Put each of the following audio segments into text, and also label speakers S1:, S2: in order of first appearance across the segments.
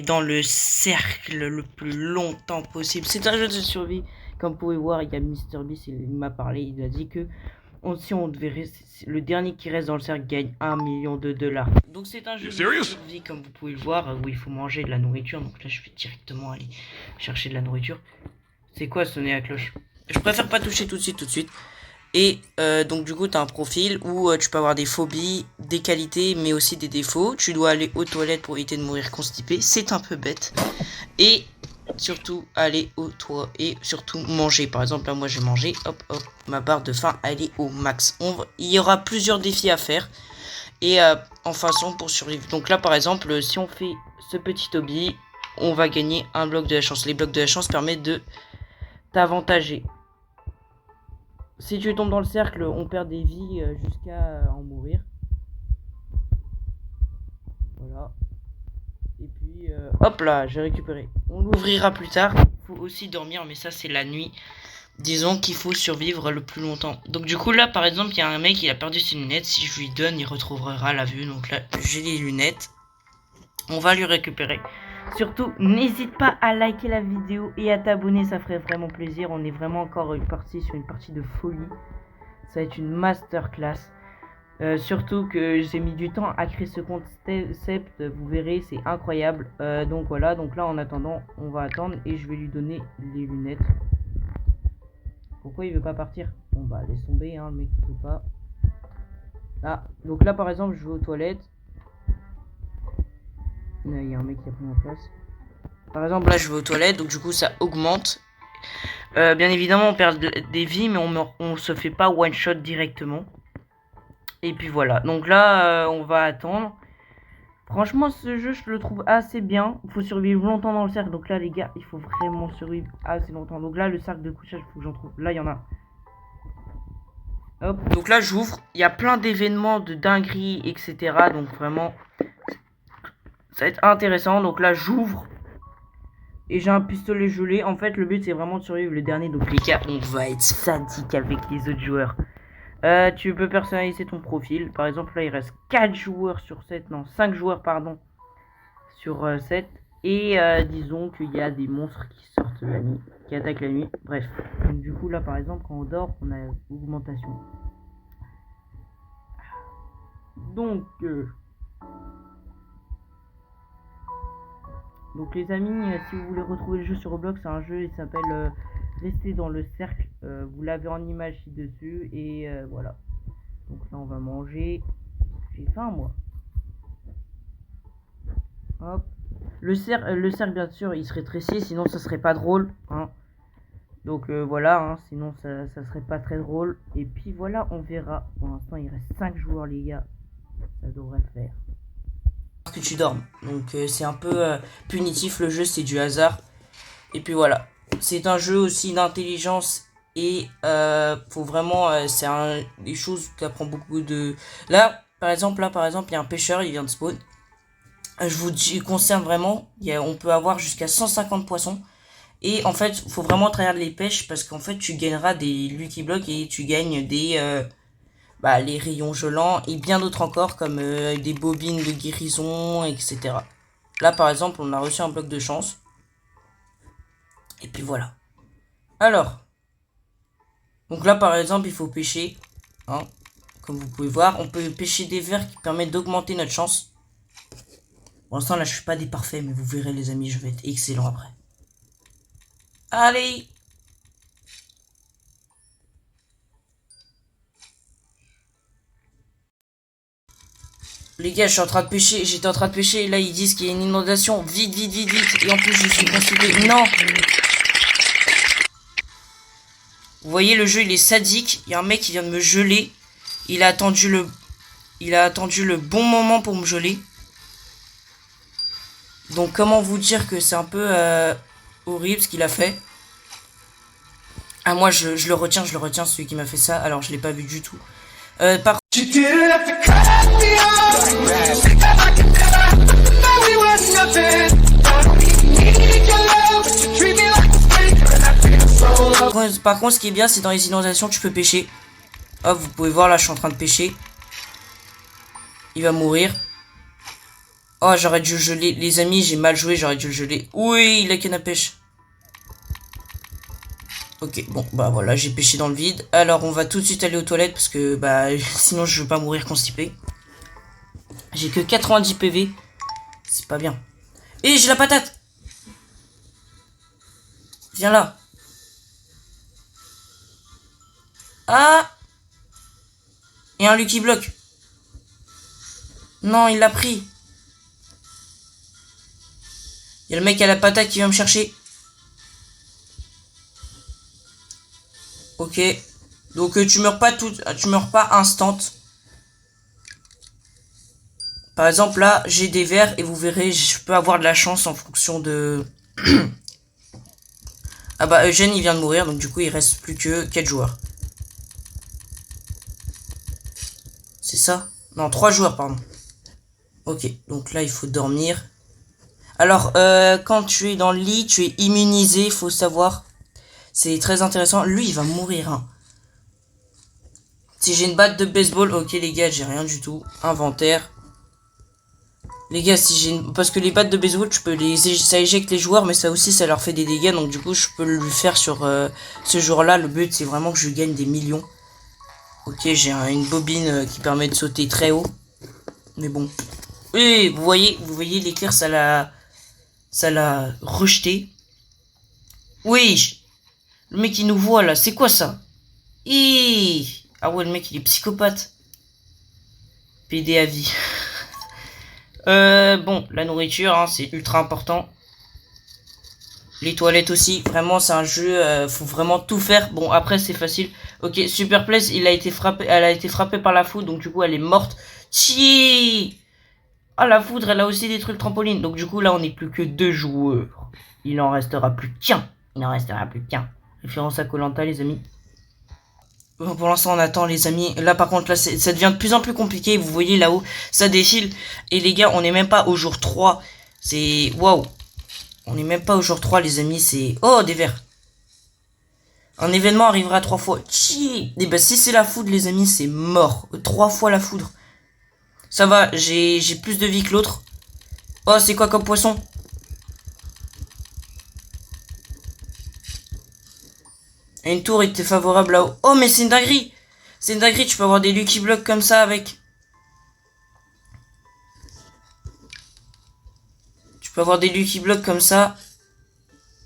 S1: dans le cercle le plus longtemps possible. C'est un jeu de survie. Comme vous pouvez voir, il y a MrBeast, il m'a parlé, il a dit que si on devait rester, le dernier qui reste dans le cercle gagne 1 million de dollars. Donc c'est un jeu de survie, comme vous pouvez le voir, où il faut manger de la nourriture. Donc là, je vais directement aller chercher de la nourriture. C'est quoi sonner la cloche? Je préfère pas toucher tout de suite. Et donc du coup tu as un profil où tu peux avoir des phobies, des qualités mais aussi des défauts. Tu dois aller aux toilettes pour éviter de mourir constipé, c'est un peu bête. Et surtout aller aux toilettes et surtout manger. Par exemple là moi j'ai mangé, hop, ma barre de faim elle est au max. Il y aura plusieurs défis à faire et en façon pour survivre. Donc là par exemple si on fait ce petit hobby, on va gagner un bloc de la chance. Les blocs de la chance permettent de t'avantager. Si tu tombes dans le cercle, on perd des vies jusqu'à en mourir. Voilà. Et puis, hop là, j'ai récupéré. On l'ouvrira plus tard. Il faut aussi dormir, mais ça c'est la nuit. Disons qu'il faut survivre le plus longtemps. Donc du coup là, par exemple, il y a un mec, il a perdu ses lunettes. Si je lui donne, il retrouvera la vue. Donc là, j'ai les lunettes. On va lui récupérer. Surtout, n'hésite pas à liker la vidéo et à t'abonner, ça ferait vraiment plaisir. On est vraiment encore sur une partie de folie. Ça va être une masterclass. Surtout que j'ai mis du temps à créer ce concept. Vous verrez, c'est incroyable. Donc voilà, donc là en attendant, on va attendre et je vais lui donner les lunettes. Pourquoi il veut pas partir? Bon bah laisse tomber, hein, le mec il peut pas. Ah, donc là par exemple, je vais aux toilettes. Il y a un mec qui a pris ma place. Par exemple, là, je vais aux toilettes, donc du coup, ça augmente. Bien évidemment, on perd des vies, mais on se fait pas one shot directement. Et puis voilà. Donc là, on va attendre. Franchement, ce jeu, je le trouve assez bien. Il faut survivre longtemps dans le cercle. Donc là, les gars, il faut vraiment survivre assez longtemps. Donc là, le cercle de couchage, il faut que j'en trouve. Là, il y en a. Hop. Donc là, j'ouvre. Il y a plein d'événements de dingueries, etc. Donc vraiment, ça va être intéressant. Donc là, j'ouvre. Et j'ai un pistolet gelé. En fait, le but, c'est vraiment de survivre le dernier. Donc, les gars, on va être sadique avec les autres joueurs. Tu peux personnaliser ton profil. Par exemple, là, il reste 4 joueurs sur 7. Non, 5 joueurs, pardon. Sur 7. Et disons qu'il y a des monstres qui sortent la nuit. Qui attaquent la nuit. Bref. Donc, du coup, là, par exemple, quand on dort, on a augmentation. Donc... Donc les amis, si vous voulez retrouver le jeu sur Roblox, c'est un jeu, il s'appelle Rester dans le cercle. Vous l'avez en image ci-dessus et voilà. Donc là on va manger. J'ai faim moi. Hop. Le cercle bien sûr il serait tressé, sinon ça serait pas drôle. Hein. Donc voilà, hein, sinon ça serait pas très drôle. Et puis voilà, on verra. Pour l'instant il reste 5 joueurs les gars. Ça devrait le faire. Que tu dormes. Donc c'est un peu punitif le jeu, c'est du hasard. Et puis voilà. C'est un jeu aussi d'intelligence et faut vraiment c'est des choses qui apprend beaucoup de. Là par exemple, il y a un pêcheur, il vient de spawn. Je vous concerne vraiment, on peut avoir jusqu'à 150 poissons. Et en fait, faut vraiment travailler les pêches parce qu'en fait, tu gagneras des Lucky Blocks et tu gagnes des les rayons gelants et bien d'autres encore comme des bobines de guérison, etc. Là par exemple on a reçu un bloc de chance. Et puis voilà. Alors. Donc là par exemple il faut pêcher. Hein, comme vous pouvez voir. On peut pêcher des vers qui permettent d'augmenter notre chance. Pour l'instant là je suis pas des parfaits mais vous verrez les amis je vais être excellent après. Allez. Les gars, je suis en train de pêcher, j'étais en train de pêcher, là ils disent qu'il y a une inondation, vite, et en plus je suis constipé, non. Vous voyez le jeu il est sadique, il y a un mec qui vient de me geler, il a attendu le bon moment pour me geler. Donc comment vous dire que c'est un peu horrible ce qu'il a fait. Ah moi je le retiens, celui qui m'a fait ça, alors je l'ai pas vu du tout. Par contre, ce qui est bien, c'est dans les inondations, tu peux pêcher. Hop, vous pouvez voir, là, je suis en train de pêcher. Il va mourir. Oh, j'aurais dû le geler. Les amis, j'ai mal joué, j'aurais dû le geler. Oui, la canne à pêche. Ok, bon, bah voilà, j'ai pêché dans le vide. Alors, on va tout de suite aller aux toilettes parce que, bah, sinon je veux pas mourir constipé. J'ai que 90 PV. C'est pas bien. Et j'ai la patate. Viens là. Ah. Et un Lucky Block. Non, il l'a pris. Il y a le mec à la patate qui vient me chercher. Ok. Donc tu meurs pas tu meurs pas instant. Par exemple là, j'ai des verres et vous verrez, je peux avoir de la chance en fonction de... Ah bah Eugène il vient de mourir, donc du coup il reste plus que 4 joueurs. C'est ça? Non, 3 joueurs, pardon. Ok, donc là il faut dormir. Alors, quand tu es dans le lit, tu es immunisé, faut savoir. C'est très intéressant. Lui, il va mourir, hein. Si j'ai une batte de baseball, ok les gars, j'ai rien du tout. Inventaire. Les gars, si j'ai une... Parce que les battes de baseball, tu peux les... Ça éjecte les joueurs, mais ça aussi, ça leur fait des dégâts. Donc du coup, je peux le faire sur ce jour-là. Le but, c'est vraiment que je gagne des millions. Ok, j'ai une bobine qui permet de sauter très haut. Mais bon. Oui, vous voyez l'éclair, ça l'a rejeté. Oui, le mec, il nous voit, là. C'est quoi ça? Ah ouais, le mec, il est psychopathe. PD à vie. Bon, la nourriture, hein, c'est ultra important. Les toilettes aussi, vraiment, c'est un jeu, faut vraiment tout faire. Bon, après, c'est facile. Ok, Super Place, elle a été frappée par la foudre, donc du coup, elle est morte. Chi. Ah, la foudre, elle a aussi détruit le trampoline. Donc du coup, là, on n'est plus que 2 joueurs. Il en restera plus qu'un. Il en restera plus qu'un. Référence à koh les amis. Bon, pour l'instant, on attend, les amis. Là, par contre, là, ça devient de plus en plus compliqué. Vous voyez là-haut, ça défile. Et les gars, on n'est même pas au jour 3. C'est... Waouh. On n'est même pas au jour 3, les amis. C'est... Oh, des verres. Un événement arrivera 3 fois. Et bah, si c'est la foudre, les amis, c'est mort. 3 fois la foudre. Ça va, j'ai plus de vie que l'autre. Oh, c'est quoi comme poisson? Une tour était favorable là-haut. Oh, mais c'est une dinguerie! C'est une dinguerie, tu peux avoir des Lucky Blocks comme ça avec. Tu peux avoir des Lucky Blocks comme ça.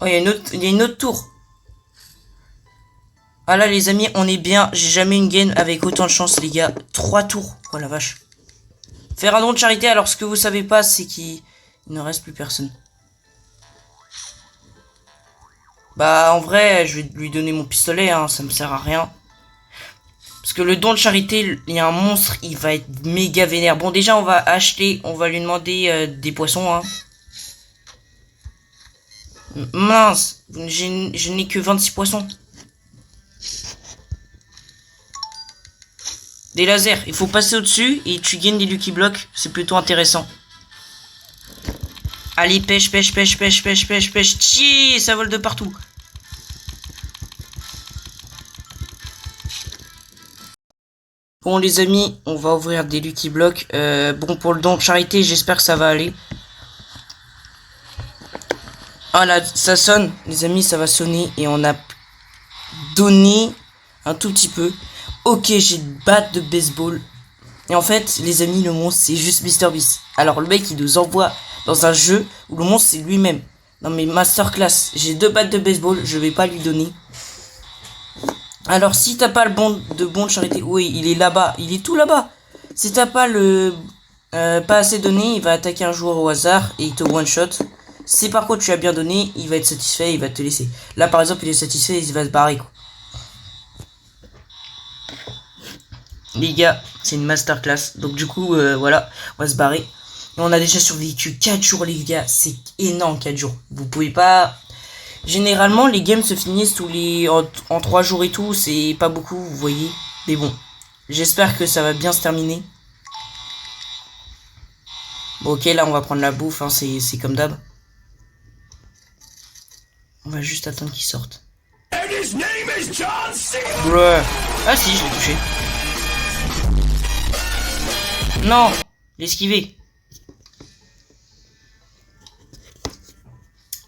S1: Oh, il y a une autre tour. Ah là, les amis, on est bien. J'ai jamais une game avec autant de chance, les gars. 3 tours. Oh la vache. Faire un don de charité, alors ce que vous savez pas, c'est qu'il ne reste plus personne. Bah, en vrai, je vais lui donner mon pistolet, hein, ça me sert à rien. Parce que le don de charité, il y a un monstre, il va être méga vénère. Bon, déjà, on va acheter, on va lui demander des poissons, hein. Mince, je n'ai que 26 poissons. Des lasers, il faut passer au-dessus et tu gagnes des Lucky Blocks, c'est plutôt intéressant. Allez, pêche, pêche, pêche, pêche, pêche, pêche, pêche. Tchii, ça vole de partout. Bon les amis, on va ouvrir des Lucky Blocks. Bon pour le don de charité, j'espère que ça va aller. Ah là, ça sonne, les amis, ça va sonner et on a donné un tout petit peu. Ok, j'ai une batte de baseball. Et en fait, les amis, le monstre c'est juste MrBeast. Alors le mec il nous envoie dans un jeu où le monstre c'est lui-même. Non mais masterclass, j'ai 2 battes de baseball, je vais pas lui donner. Alors si t'as pas le bon de charité, oui il est là-bas, il est tout là-bas. Si t'as pas le pas assez donné, il va attaquer un joueur au hasard et il te one shot. Si par contre tu as bien donné, il va être satisfait, il va te laisser. Là par exemple il est satisfait, il va se barrer quoi. Les gars, c'est une masterclass. Donc du coup voilà, on va se barrer. Et on a déjà survécu 4 jours les gars, c'est énorme 4 jours. Vous pouvez pas... Généralement, les games se finissent en 3 jours et tout. C'est pas beaucoup, vous voyez. Mais bon, j'espère que ça va bien se terminer. Bon, ok, là, on va prendre la bouffe. Hein, c'est comme d'hab. On va juste attendre qu'il sorte. Bruh. Ah si, je l'ai touché. Non, l'esquiver.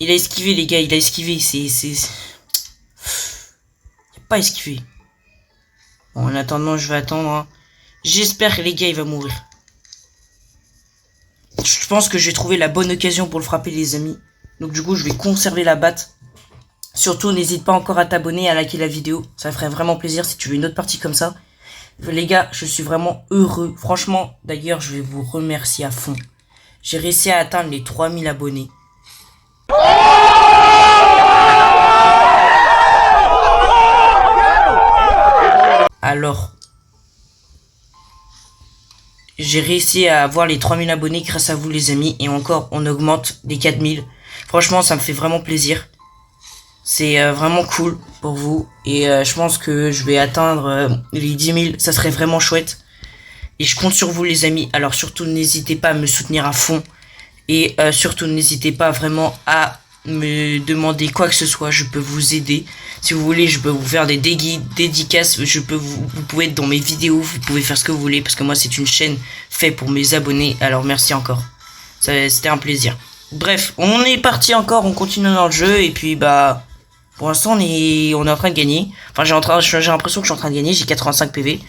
S1: Il a esquivé, les gars, il a esquivé. Il a pas esquivé. Bon, en attendant, je vais attendre. Hein. J'espère que les gars, il va mourir. Je pense que je vais trouver la bonne occasion pour le frapper, les amis. Donc du coup, je vais conserver la batte. Surtout, n'hésite pas encore à t'abonner, à liker la vidéo. Ça ferait vraiment plaisir si tu veux une autre partie comme ça. Les gars, je suis vraiment heureux. Franchement, d'ailleurs, je vais vous remercier à fond. J'ai réussi à atteindre les 3000 abonnés. Alors, j'ai réussi à avoir les 3000 abonnés grâce à vous, les amis. Et encore, on augmente les 4000. Franchement, ça me fait vraiment plaisir. C'est vraiment cool pour vous. Et je pense que je vais atteindre les 10 000. Ça serait vraiment chouette. Et je compte sur vous, les amis. Alors surtout, n'hésitez pas à me soutenir à fond. Et surtout, n'hésitez pas vraiment à me demander quoi que ce soit. Je peux vous aider. Si vous voulez, je peux vous faire des dédicaces. Vous pouvez être dans mes vidéos. Vous pouvez faire ce que vous voulez. Parce que moi, c'est une chaîne faite pour mes abonnés. Alors merci encore. C'était un plaisir. Bref, on est parti encore. On continue dans le jeu. Et puis, bah... Pour l'instant, on est en train de gagner. Enfin, j'ai l'impression que je suis en train de gagner. J'ai 85 PV.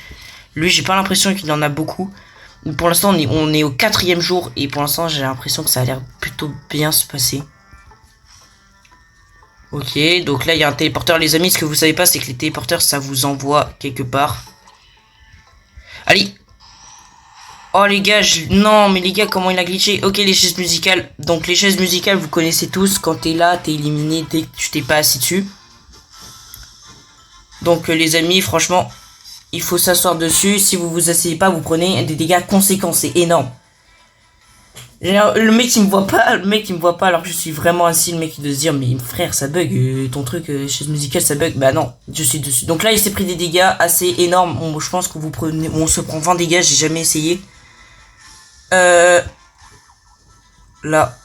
S1: Lui, j'ai pas l'impression qu'il en a beaucoup. Pour l'instant, on est au 4e jour. Et pour l'instant, j'ai l'impression que ça a l'air plutôt bien se passer. Ok, donc là, il y a un téléporteur. Les amis, ce que vous savez pas, c'est que les téléporteurs, ça vous envoie quelque part. Allez. Oh les gars, non mais les gars, comment il a glitché. Ok, les chaises musicales. Donc les chaises musicales, vous connaissez tous. Quand t'es là, t'es éliminé dès que tu t'es pas assis dessus. Donc les amis, franchement, il faut s'asseoir dessus. Si vous vous asseyez pas, vous prenez des dégâts conséquents. C'est énorme. Le mec il me voit pas, alors que je suis vraiment assis. Le mec il doit se dire mais frère ça bug, ton truc chaise musicale ça bug. Bah non, je suis dessus. Donc là il s'est pris des dégâts assez énormes. Je pense que on se prend 20 dégâts. J'ai jamais essayé. Là.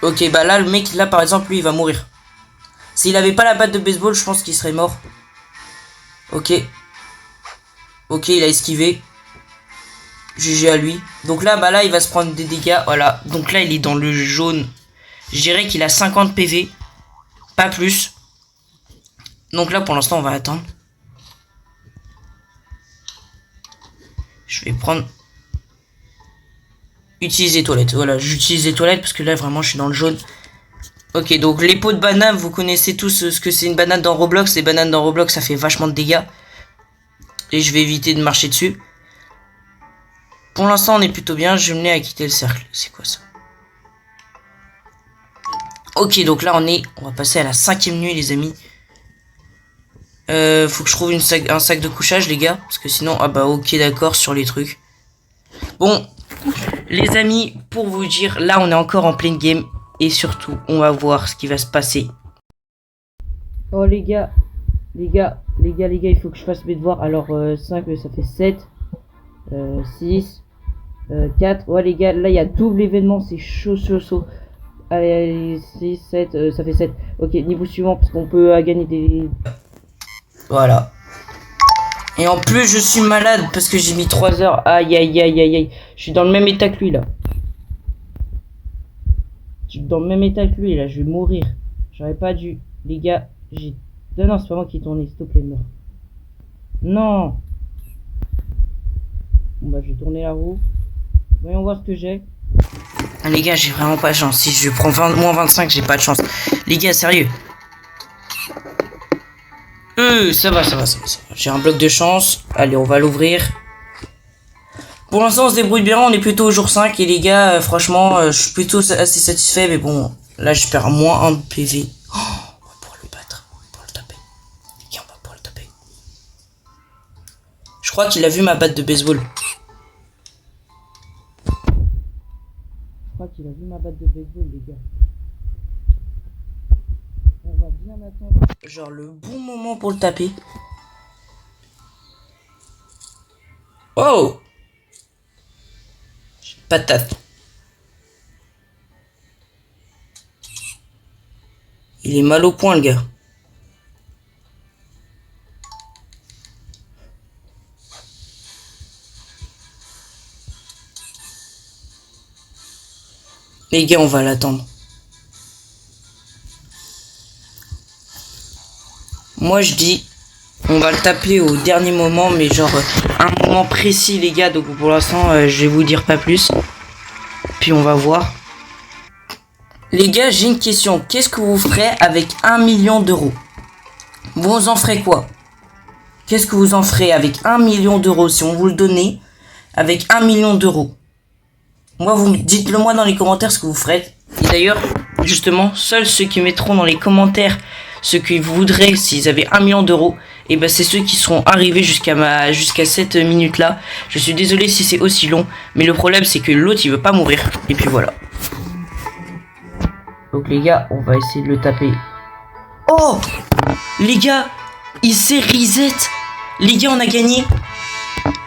S1: Ok bah là le mec là par exemple lui il va mourir. S'il avait pas la batte de baseball je pense qu'il serait mort. Ok. Ok il a esquivé. GG à lui. Donc là, bah là, il va se prendre des dégâts. Voilà. Donc là, il est dans le jaune. Je dirais qu'il a 50 PV. Pas plus. Donc là, pour l'instant, on va attendre. Je vais prendre... Utiliser toilettes. Voilà, j'utilise les toilettes parce que là, vraiment, je suis dans le jaune. Ok, donc les pots de banane, vous connaissez tous ce que c'est une banane dans Roblox. Les bananes dans Roblox, ça fait vachement de dégâts. Et je vais éviter de marcher dessus. Pour l'instant, on est plutôt bien. Je vais mener à quitter le cercle. C'est quoi ça? Ok, donc là, on va passer à la 5e nuit, les amis. Faut que je trouve un sac de couchage, les gars. Parce que sinon, ah bah ok, d'accord, sur les trucs. Bon, les amis, pour vous dire, là, on est encore en pleine game. Et surtout, on va voir ce qui va se passer. Oh, les gars, il faut que je fasse mes devoirs. Alors, 5, ça fait 7. 6. 4. Ouais, les gars, là, il y a double événement. C'est chaud, chaud, chaud. Allez, 6, 7, ça fait 7. Ok, niveau suivant, parce qu'on peut gagner des... Voilà. Et en plus, je suis malade parce que j'ai mis 3 heures. Aïe, aïe, aïe, aïe, aïe. Je suis dans le même état que lui, là. Je suis dans le même état que lui, là. Je vais mourir. J'aurais pas dû. Les gars, j'ai... Non, non, c'est pas moi qui ai tourné. S'il te plaît, meurs. Non. Bon, bah, je vais tourner la roue. Voyons voir ce que j'ai. Ah, les gars, j'ai vraiment pas de chance. Si je prends moins 25, j'ai pas de chance. Les gars, sérieux. Ça va. J'ai un bloc de chance. Allez, on va l'ouvrir. Pour l'instant, on se débrouille bien. On est plutôt au jour 5. Et les gars, franchement, je suis plutôt assez satisfait. Mais bon, là, je perds moins 1 de PV. Oh, on va pouvoir le battre. On va pouvoir le taper. Les gars, on va pouvoir le taper. Je crois qu'il a vu ma batte de baseball. Je crois qu'il a vu ma batte de baseball, les gars. On va bien attendre. Genre le bon moment pour le taper. Oh! Patate. Il est mal au point, le gars. Les gars, on va l'attendre. Moi, je dis, on va le taper au dernier moment, mais genre un moment précis, les gars. Donc pour l'instant, je vais vous dire pas plus. Puis on va voir. Les gars, j'ai une question. Qu'est-ce que vous ferez avec 1 million d'euros? Vous en ferez quoi? Qu'est-ce que vous en ferez avec 1 million d'euros si on vous le donnait avec 1 million d'euros? Moi, vous dites-le moi dans les commentaires ce que vous ferez. Et d'ailleurs, justement, seuls ceux qui mettront dans les commentaires ce qu'ils voudraient s'ils avaient 1 million d'euros, et ben c'est ceux qui seront arrivés jusqu'à cette minute là. Je suis désolé si c'est aussi long, mais le problème c'est que l'autre il veut pas mourir. Et puis voilà. Donc les gars, on va essayer de le taper. Oh les gars, il s'est reset. Les gars, on a gagné.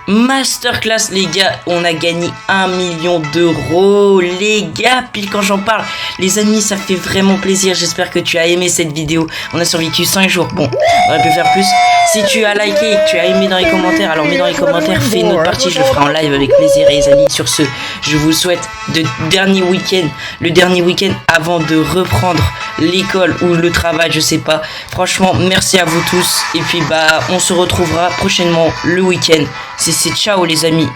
S1: Masterclass les gars, on a gagné 1 million d'euros les gars, pile quand j'en parle. Les amis, ça fait vraiment plaisir, j'espère que tu as aimé cette vidéo. On a survécu 5 jours, bon, on aurait pu faire plus. Si tu as liké et que tu as aimé dans les commentaires, alors mets dans les commentaires, fais une autre partie, je le ferai en live avec plaisir. Et les amis, sur ce, je vous souhaite le dernier week-end avant de reprendre l'école ou le travail, je sais pas. Franchement, merci à vous tous. Et puis bah, on se retrouvera prochainement le week-end. C'est ciao les amis.